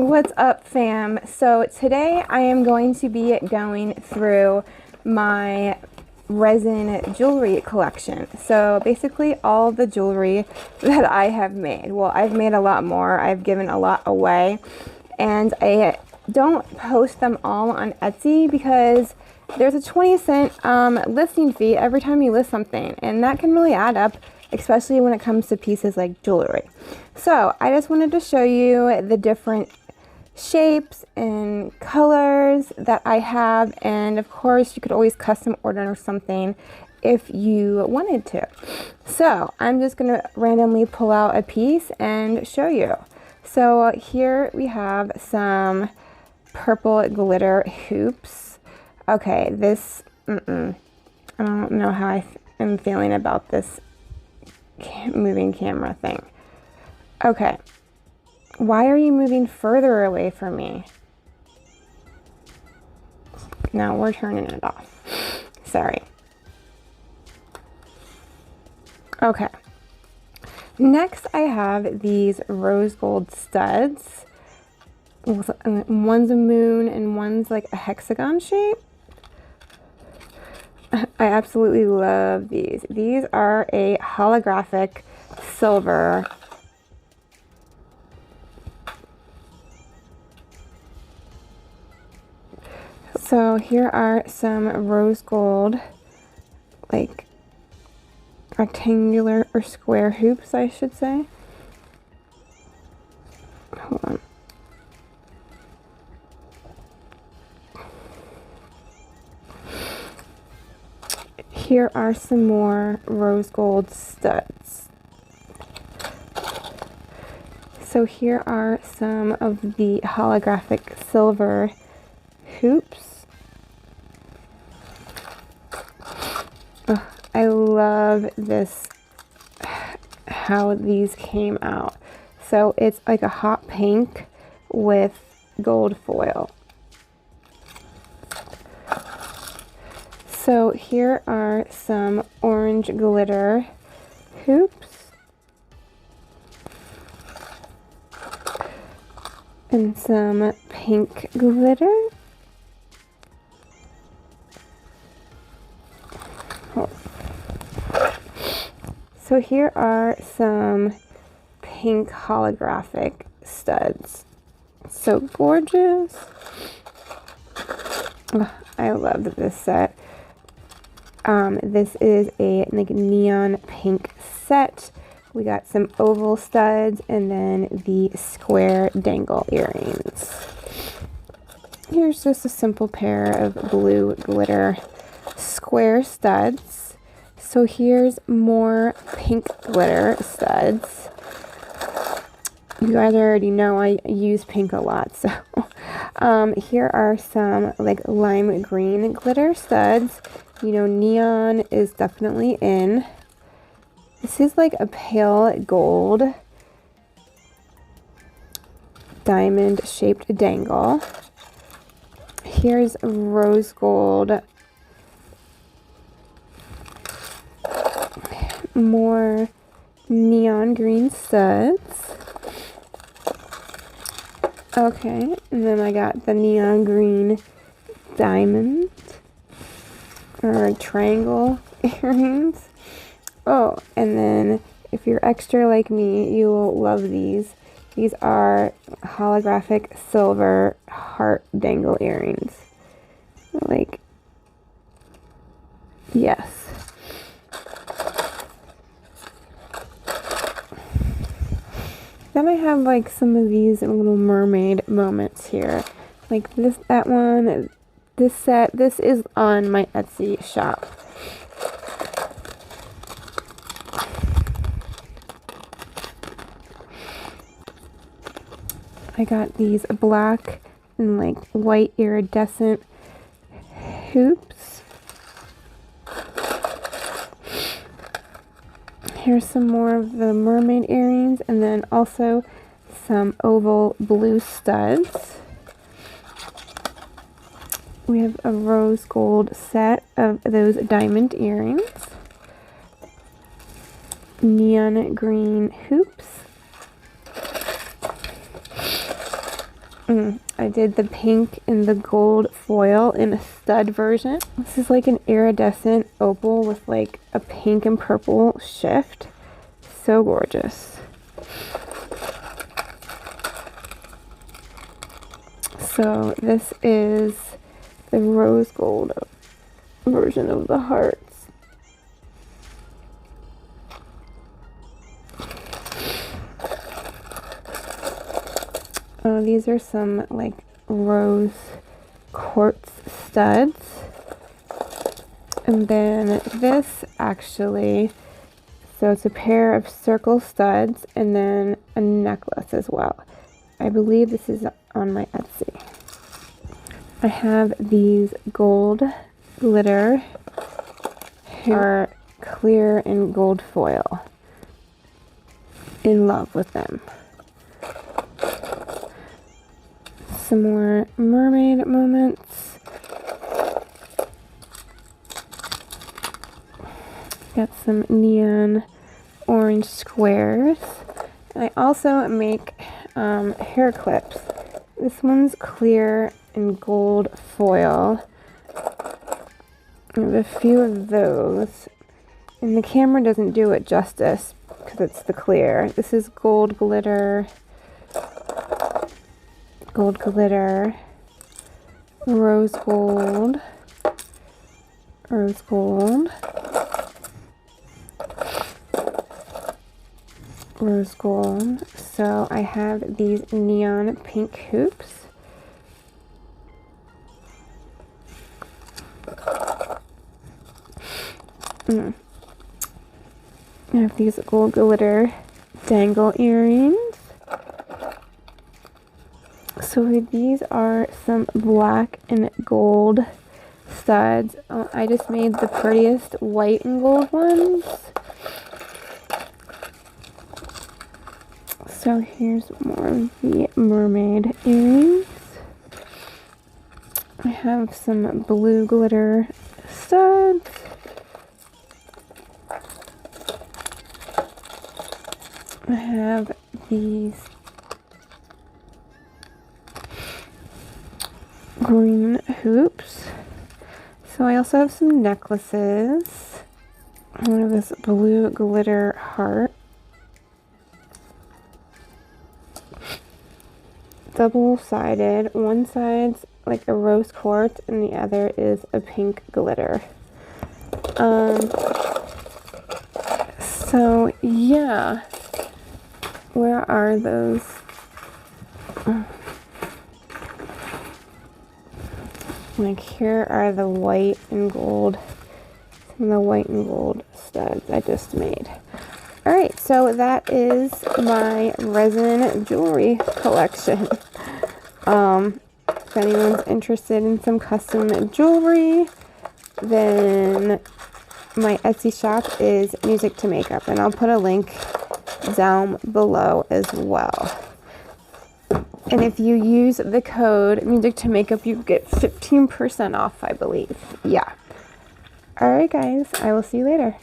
What's up, fam? So today I am going to be going through my resin jewelry collection. So basically all the jewelry that I have made. Well, I've made a lot more. I've given a lot away, and I don't post them all on Etsy because there's a 20-cent listing fee every time you list something, and that can really add up, especially when it comes to pieces like jewelry. So I just wanted to show you the different shapes and colors that I have, and of course you could always custom order something if you wanted to. So I'm just gonna randomly pull out a piece and show you. So here we have some purple glitter hoops. Okay, this I don't know how I am feeling about this moving camera thing. Okay, why are you moving further away from me? Now we're turning it off. Sorry. Okay. Next I have these rose gold studs. One's a moon and one's like a hexagon shape. I absolutely love these. These are a holographic silver. So here are some rose gold, like rectangular or square hoops, I should say. Hold on. Here are some more rose gold studs. So here are some of the holographic silver hoops. I love this, how these came out. So it's like a hot pink with gold foil. So here are some orange glitter hoops and some pink glitter. So here are some pink holographic studs. So gorgeous. Oh, I love this set. This is a like neon pink set. We got some oval studs and then the square dangle earrings. Here's just a simple pair of blue glitter square studs. So here's more pink glitter studs. You guys already know I use pink a lot, so here are some like lime green glitter studs. You know, neon is definitely in. This is like a pale gold diamond shaped dangle. Here's rose gold, more neon green studs. Okay, and then I got the neon green diamond or triangle earrings. Oh, and then if you're extra like me, you will love these. These are holographic silver heart dangle earrings. Like, yes. Then I have like some of these little mermaid moments here. Like this, that one, this set. This is on my Etsy shop. I got these black and like white iridescent hoops. Here's some more of the mermaid earrings, and then also some oval blue studs. We have a rose gold set of those diamond earrings. Neon green hoops. I did the pink and the gold foil in a stud version. This is like an iridescent opal with like a pink and purple shift. So gorgeous. So this is the rose gold version of the hearts. These are some like rose quartz studs. And then this actually, so it's a pair of circle studs and then a necklace as well. I believe this is on my Etsy. I have these gold glitter are clear and gold foil. In love with them. Some more mermaid moments. Got some neon orange squares. And I also make hair clips. This one's clear and gold foil. I have a few of those. And the camera doesn't do it justice because it's the clear. This is gold glitter, rose gold, rose gold, rose gold. So I have these neon pink hoops. I have these gold glitter dangle earrings. So these are some black and gold studs. I just made the prettiest white and gold ones. So here's more of the mermaid earrings. I have some blue glitter studs. I have these green hoops. So I also have some necklaces. I have this blue glitter heart. Double-sided. One side's like a rose quartz and the other is a pink glitter. So yeah. Where are those? Like here are the white and gold, some of the white and gold studs I just made. Alright, so that is my resin jewelry collection. If anyone's interested in some custom jewelry, then my Etsy shop is Music to Makeup, and I'll put a link down below as well. And if you use the code Music to Makeup, you get 15% off, I believe. Yeah. Alright guys, I will see you later.